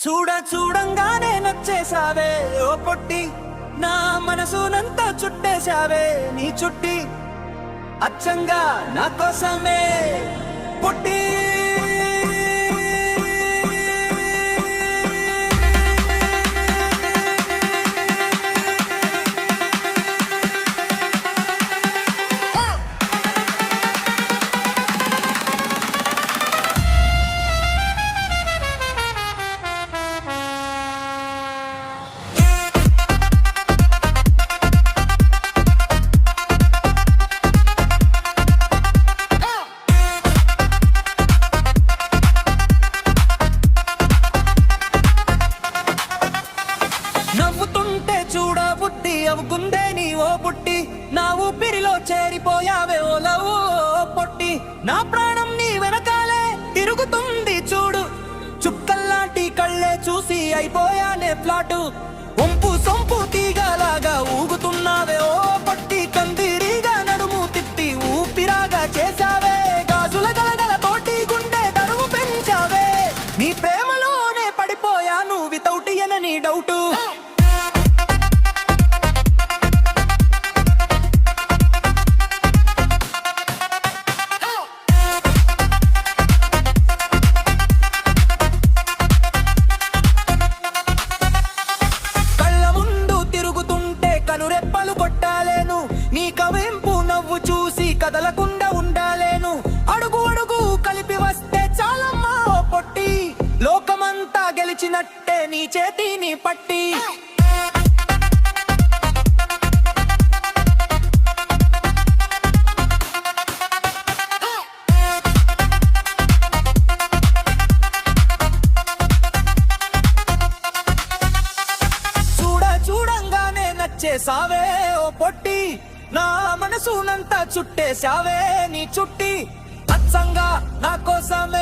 చూడంగానే నచ్చేసావే ఓ పొట్టి, నా మనసునంతా చుట్టేశావే నీ చుట్టి, అచ్చంగా నా కోసమే పుట్టి. నవ్వుతుంటే చూడ బుద్ధి అవుకుందే నీ ఓ పుట్టి, నా ఊపిరిలో చేరిపోయావే ఓ లవ్ ఓ పొట్టి, నా ప్రాణం నీ వెనకాలే తిరుగుతుంది చూడు, చుక్కల్లాంటి కళ్ళే చూసి అయిపోయానే ఫ్లాటు, వంపు సొంపు తీగలాగా ఊగుతున్నావే ఓ పొట్టి, కందిరీగా నడుము తిప్పి ఊపిరాగా చేశావే, గాజుల గలగల తోటి గుండె తరువు పెంచావే, నీ ప్రేమలోనే పడిపోయాను వితౌట్ ఎననీ డౌటు. కనురెప్పలు కొట్టాలేను, నీ కవింపు నవ్వు చూసి కదలకుండా ఉండాలేను, అడుగు అడుగు కలిపి వస్తే చాలమ్మా ఓ పొట్టి, లోకమంతా గెలిచినట్టే నీ చేతిని పట్టి. చూడంగానే నచ్చేసావే ఓ పొట్టి, నా మనసునంతా చుట్టేశావే నీ చుట్టి, అచ్చంగా నా కోసమే